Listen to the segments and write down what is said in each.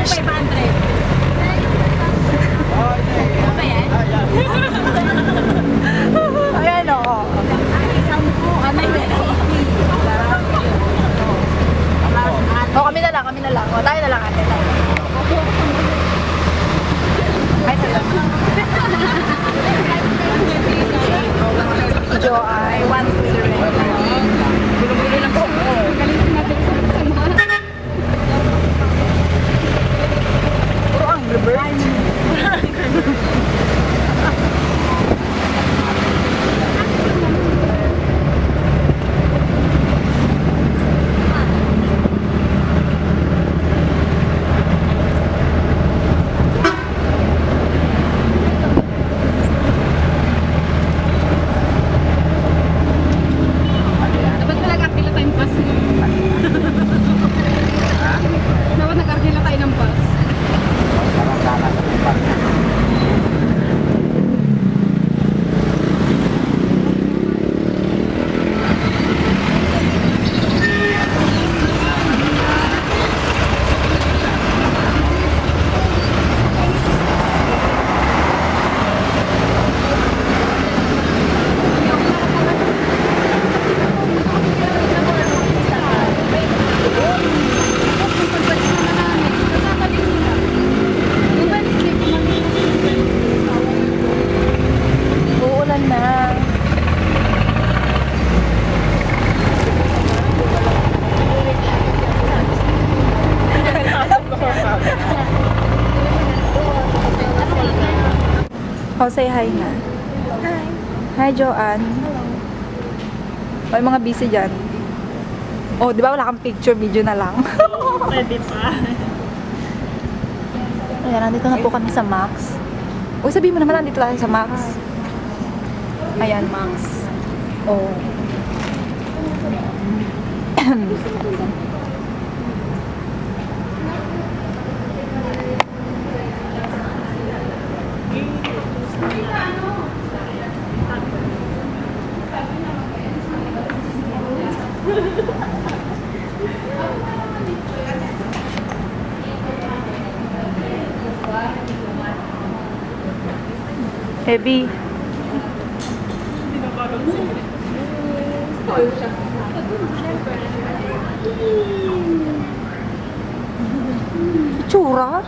Ayan o. O, kami na lang, kami na lang. O, tayo na lang ate. Tayo. Ay, salamat. Jo, I want to surrender. Gulo-gulo lang po. Puro Angry Birds. Dapat pala nag-arkila tayo ng bus. Dapat nag-arkila tayo ng bus. Uulan na. Oh, say hi na. Hi. Hi, Joanne. Hello. O, yung mga busy dyan. Oh, di ba wala kang picture, video na lang. Pwede pa. Ayan, nandito na po kami sa Max. Uy, sabihin mo naman, nandito tayo sa Max. Ayan, Max. Oh. Heavy. Tsura?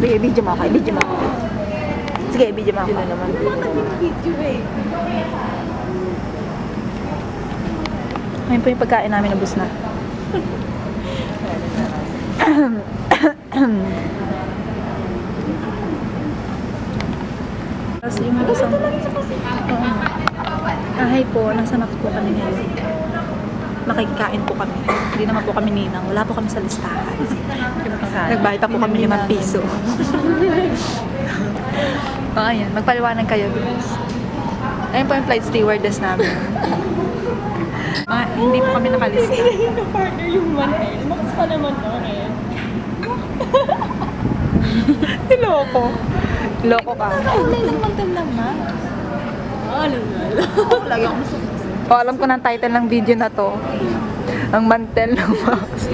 Sige, video mo ako. Video mo ako. Sige, video mo ako. Ngayon po yung pagkain namin, nabus na. Tapos yung isang... Hi po, nasa Max po kami ngayon. Makikain po kami. Hindi naman po kami ninang. Wala po kami sa listahan. Nagbayad pa po kami 5 piso. Ayan, magpaliwanag kayo, guys. Ayun po yung flight stewardess namin. Hindi po kami nakalista. Partner yung mantel. Max pa naman doon eh. Loko. Loko ka. Kulay ng mantel naman. Alam na. Lagi ako masuk. O, alam ko ng title ng video na to. Ang mantel ng Max.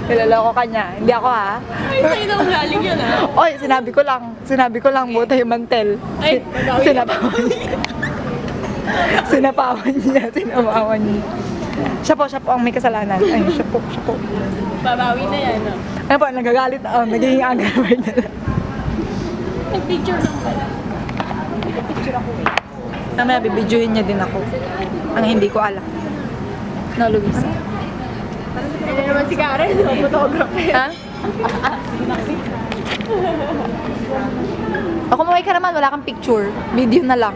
Nilaloko ka niya. Hindi ako ha. Ay, sa'yo na galing yun ah. Oy, sinabi ko lang buta yung mantel. Ay, Sinapawan niya. Sinapawan niya. Siya po ang may kasalanan. Ay, siya po. Babawi na yan ah. Ano po, nagagalit. Nagiging agawin na lang. Nag-picture lang pala. Nag-picture ako eh. Namaya, bibidyohin niya din ako. Ang hindi ko alam. No, Luisa. Ano naman si Karen, photographer. Ha? O, kumuhay ka naman, wala kang picture. Video na lang.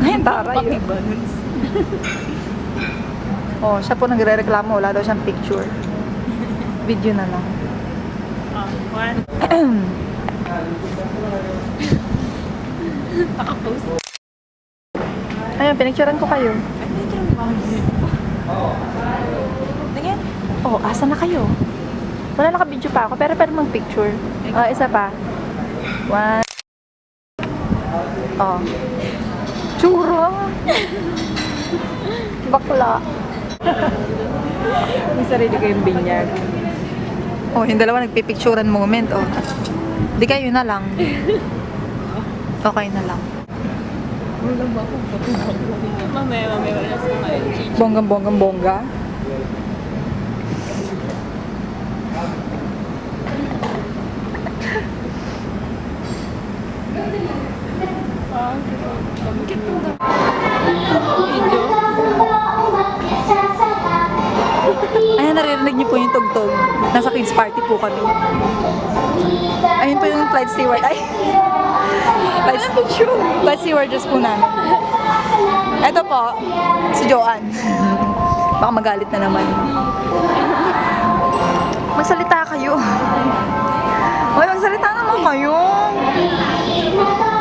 Ay, taray. Oh, siya po nagre-reklamo, wala daw siyang picture. Video na lang. One. Naka-post. Ayun, pinicturean ko kayo. Tingin. Oh, asa na kayo? Wala naka-video pa ako, pero mag-picture. Isa pa. 1. Oh. Tsura! Bakla. May sarili ko yung binyag. Oh, yung dalawa nagpipicturean moment, oh. Di kayo na lang. Okay na lang. Wala ba akong patubak? Mamaya, wala sa mga chichi. Bonggang-bonggang-bongga. Ayan, naririnig niyo po yung tugtog. Nasa kids party po kami. Ayun po yung flight steward. Ay! Flight stewardess po namin. Ito po, si Joanne. Baka magalit na naman. Magsalita kayo. Hoy, magsalita naman kayo.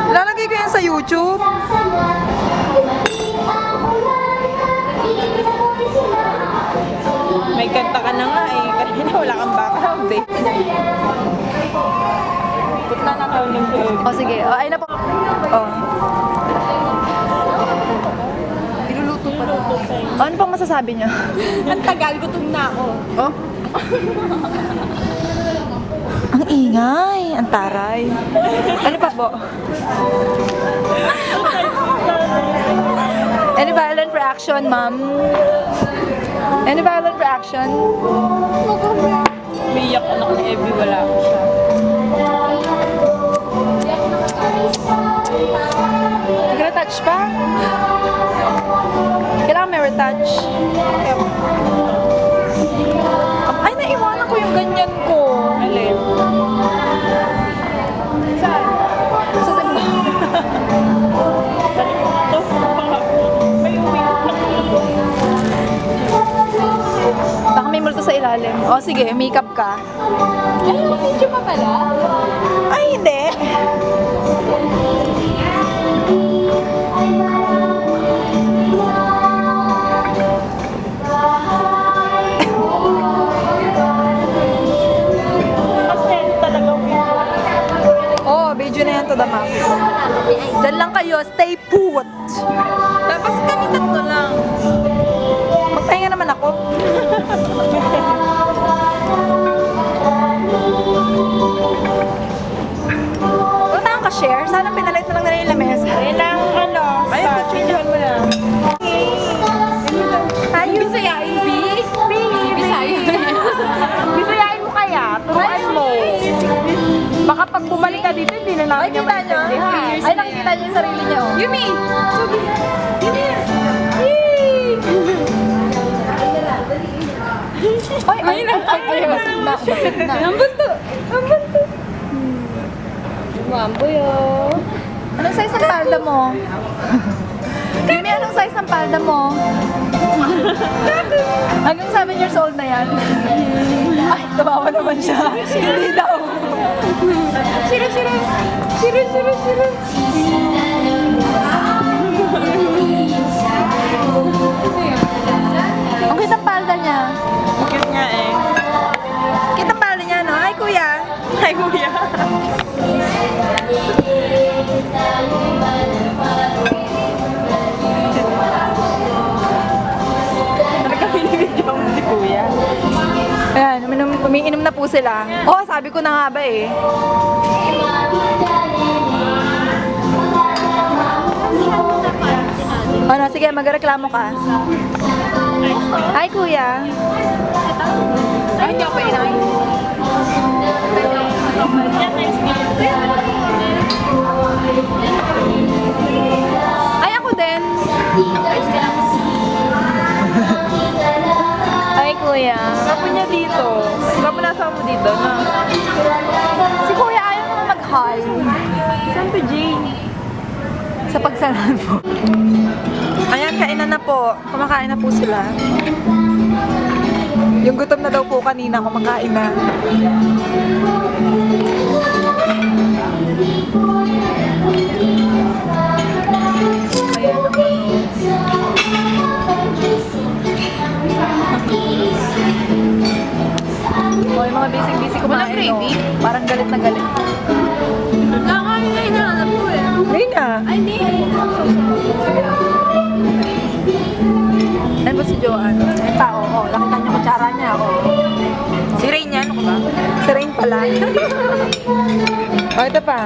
Lalagay ko yan sa YouTube. May kanta ka na nga eh. Kanina wala kang background eh. Putla na ka ng loob. O sige, o ayun na po. O. Iluluto pa daw. O, ano pang masasabi niyo? Ang tagal, gutom na ako. Oh? Ang ingay, ang taray. Ano pa po? Any violent reaction, ma'am? Any violent reaction? Umiyak anak ni Evie, wala ko siya. Hindi ka na-touch pa? Kailangan may retouch. Ay, naiwanan ko yung ganyan ko. Alin? Saan? Sa simba. Ito, may umiyak. Baka may multo sa ilalim. O sige, makeup ka. Ay, video pa pala? Ay, hindi. Kasi talagang Oh, video na yan to the max. Diyan lang kayo, stay put. tapos kami tatlo lang. Magpahinga naman ako. Huwag tayong ka-share. Sana pinalight mo lang na yung lamesa. Ilang ano? Ay, picturean mo na. Ayun. Bisayain, B. Bisayain. Bisayain mo kaya? Turuan mo. Baka pag bumalik ka dito, hindi na Ay, namin kita nyo? Ay, nakikita nyo yung sarili nyo. Yumi! Ay, ay, ay, basig na. Ang bunto! Ang bunto! Mamboy oh. Anong size ang palda mo? Kimi, anong size ang palda mo? Hanggang 7 years old na yan. Ay, tumawa naman siya. Hindi daw. Siro! Ang kitang palda niya. Cute nga eh. Kitang palda niya, no? Hi, kuya. Hi, kuya. Talaga binibidyo mo si kuya. Ayan, umiinom na po sila. Oh, sabi ko na nga ba eh. Ano, sige, magreklamo ka. Hi, kuya. Ay, hindi ako painan. Ay, ako din. Hi, kuya. Kapo niya dito. Kapo nasa mo dito, no? Si kuya ayaw naman mag-hi. Saan to, Jane? Sa pagsalan po. Ayan, kainan na po. Kumakain na po sila. Yung gutom na daw po kanina, kumakain na. Ayan. O, yung mga mga busy-busy kumain. Wala freebie? no? Parang galit na galit. Kakain na hinahanap ko eh. Hindi nga. Ay, hindi. Ano ba si Joanne? Ay, tao. Oh, nakita niyo kutsara niya. Oh. Si Rain yan, ano ba? Si Rain pala. Ito pa.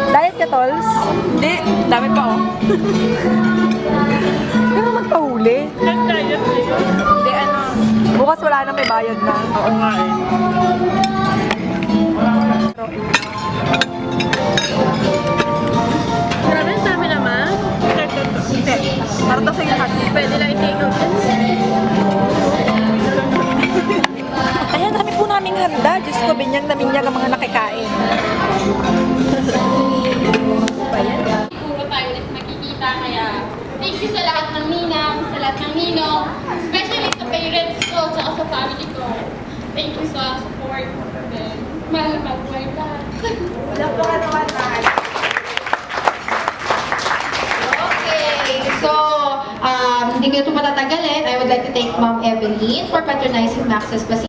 Diet ka, Tols? Hindi, dami pa oh. Pero magpahuli. Hindi, ano. Bukas wala na, may bayad na. Oo nga eh. Grabe, ang dami naman. Hindi. Para to sa lahat. Pwede lang i-take out yan. Ayan, dami po naming handa. Diyos ko, binyang na binyang ang mga nakikain. Puro tayo ulit makikita, kaya thank you sa lahat ng ninang, sa lahat ng ninong, especially sa parents ko, tsaka sa family ko. Thank you sa support. And mahal na buhay lahat. Okay, so hindi ko ito matatagalin. I would like to thank Ma'am Evelyn for patronizing Max's Pacific.